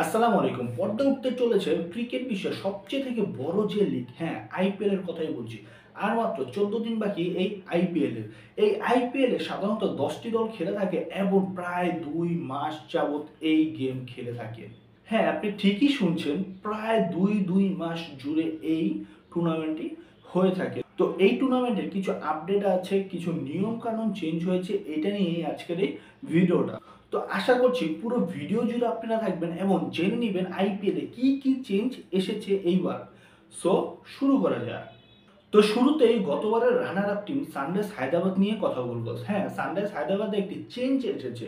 আসসালামু আলাইকুম। পর্দায় উঠতে চলেছে ক্রিকেট বিশ্বের সবচেয়ে থেকে বড় যে লিগ, হ্যাঁ আইপিএল এর কথাই বলছি। আর মাত্র 14 দিন বাকি এই আইপিএল এর। এই আইপিএল এ সাধারণত 10টি দল খেলে থাকে এবং প্রায় 2 মাস যাবত এই গেম খেলে থাকে। হ্যাঁ, আপনি ঠিকই শুনছেন, প্রায় দুই মাস জুড়ে এই টুর্নামেন্টটি হয়ে থাকে। তো এই টুর্নামেন্টের কিছু আপডেট আছে, কিছু নিয়ম কানুন চেঞ্জ হয়েছে, এটা নিয়েই আজকের এই ভিডিওটা। তো আশা করছি পুরো ভিডিও জুড়ে আপনারা থাকবেন এবং জেনে নিবেন আইপিএলে কি চেঞ্জ এসেছে এইবার। সো শুরু করা যাক। তো শুরুতেই গতবারের runner up team sunrise Hyderabad নিয়ে কথা বলবো। হ্যাঁ, সানরাইজ হায়দ্রাবাদে একটি চেঞ্জ এসেছে।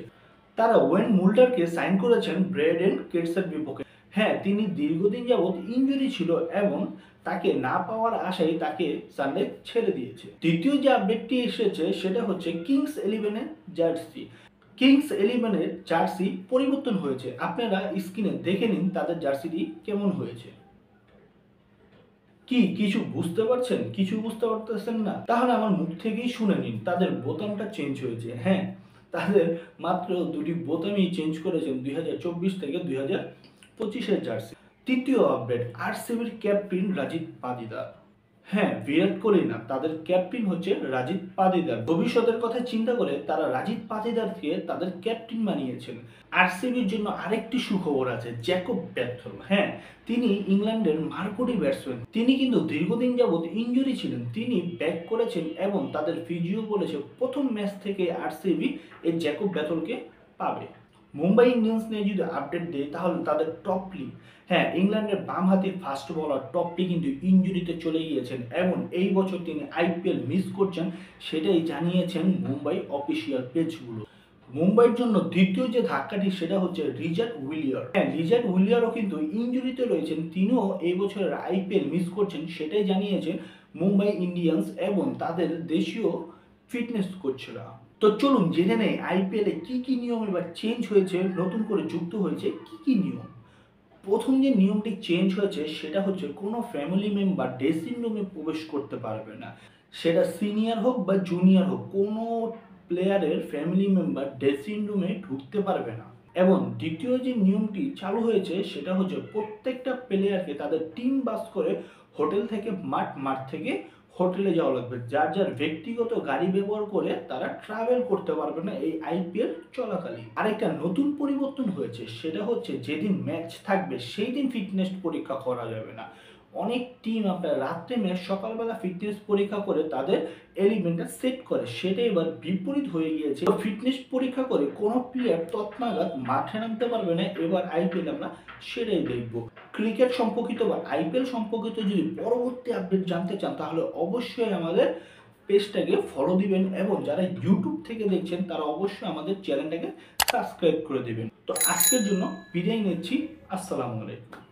তারা ওয়েন মুল্ডারকে সাইন করেছেন ব্রেডেন কেটসের বিপক্ষে। হ্যাঁ, তিনি দীর্ঘদিন যাবৎ ইনজুরি ছিল এবং তাকে না পাওয়ার আশায় তাকে সানরাইজ ছেড়ে দিয়েছে। দ্বিতীয় যে আপডেটটি এসেছে সেটা হচ্ছে কিংস ইলেভেনের জার্সি। কিংস ইলেভেনের জার্সি পরিবর্তন হয়েছে। আপনারা স্ক্রিনে দেখে নিন তাদের জার্সিটি কেমন হয়েছে। কি কিছু বুঝতে পারছেন? কিছু বুঝতে পারতেছেন না? তাহলে আমার মুখ থেকেই শুনে নিন, তাদের বোতামটা চেঞ্জ হয়েছে। হ্যাঁ, তাদের মাত্র দুটি বোতামই চেঞ্জ করেছেন 2024 থেকে 2025-এর জার্সি। তৃতীয় আপডেট, আরসিবির ক্যাপ্টেন রাজীব পাদিদার। হ্যাঁ, বিরাট কোহলি না, তাদের ক্যাপ্টেন হচ্ছে রাজীব পাদিদার। ভবিষ্যতের কথা চিন্তা করে তারা রাজীব পাদিদারকে তাদের ক্যাপ্টেন বানিয়েছেন। আরসিবির জন্য আরেকটি সুখবর আছে, জ্যাকব বেথেল। হ্যাঁ, তিনি ইংল্যান্ডের মার্কোটি ব্যাটসম্যান। তিনি কিন্তু দীর্ঘদিন যাবৎ ইনজুরি ছিলেন, তিনি ব্যাক করেছেন এবং তাদের ফিজিও বলেছে প্রথম ম্যাচ থেকে আরসিবি এই জ্যাকব বেথেলকে পাবে। মুম্বাই ইন্ডিয়ান্স নিয়ে যদি আপডেট দেয় তাহলে তাদের টপলি, হ্যাঁ ইংল্যান্ডের বামহাতি ফাস্ট বোলার টপলি কিন্তু ইনজুরিতে চলে গিয়েছেন এবং এই বছর তিনি আইপিএল মিস করছেন, সেটাই জানিয়েছেন মুম্বাই অফিসিয়াল পেজগুলো। মুম্বাইয়ের জন্য দ্বিতীয় যে ধাক্কাটি সেটা হচ্ছে রিচার্ড উইলিয়ার। হ্যাঁ, রিচার্ড উইলিয়ারও কিন্তু ইনজুরিতে রয়েছেন, তিনিও এই বছরের আইপিএল মিস করছেন, সেটাই জানিয়েছেন মুম্বাই ইন্ডিয়ান্স এবং তাদের দেশীয় ফিটনেস কোচরা। তো চলুন জেনে নেই আইপিএলে কি নিয়ম এবার চেঞ্জ হয়েছে, নতুন করে যুক্ত হয়েছে কি নিয়ম। প্রথম যে নিয়মটি চেঞ্জ হয়েছে সেটা হচ্ছে কোনো ফ্যামিলি মেম্বার ড্রেসিং রুমে প্রবেশ করতে পারবে না। সেটা সিনিয়র হোক বা জুনিয়র হোক, কোনো প্লেয়ারের ফ্যামিলি মেম্বার ড্রেসিং রুমে ঢুকতে পারবে না। এবং দ্বিতীয় যে নিয়মটি চালু হয়েছে সেটা হচ্ছে প্রত্যেকটা প্লেয়ারকে তাদের টিম বাস করে হোটেল থেকে মাঠ থেকে হোটেলে যাওয়া লাগবে। যার ব্যক্তিগত গাড়ি ব্যবহার করে তারা ট্রাভেল করতে পারবে না এই আইপিএল চলাকালীন। আরেকটা নতুন পরিবর্তন হয়েছে সেটা হচ্ছে যেদিন ম্যাচ থাকবে সেই দিন ফিটনেস পরীক্ষা করা যাবে না। অনেক টিম আপনার রাত্রে ম্যাচ সকালবেলা ফিটনেস পরীক্ষা করে তাদের এলিমেন্টটা সেট করে, সেটা এবার বিপরীত হয়ে গিয়েছে। ফিটনেস পরীক্ষা করে কোনো প্লেয়ার তৎনাগাদ মাঠে নামতে পারবে না এবার আইপিএল। আমরা সেটাই দেখব। ক্রিকেট সম্পর্কিত বা আইপিএল সম্পর্কিত যদি পরবর্তী আপডেট জানতে চান তাহলে অবশ্যই আমাদের পেজটাকে ফলো দিবেন এবং যারা ইউটিউব থেকে দেখছেন তারা অবশ্যই আমাদের চ্যানেলটাকে সাবস্ক্রাইব করে দেবেন। তো আজকের জন্য বিদায় নিচ্ছি। আসসালামু আলাইকুম।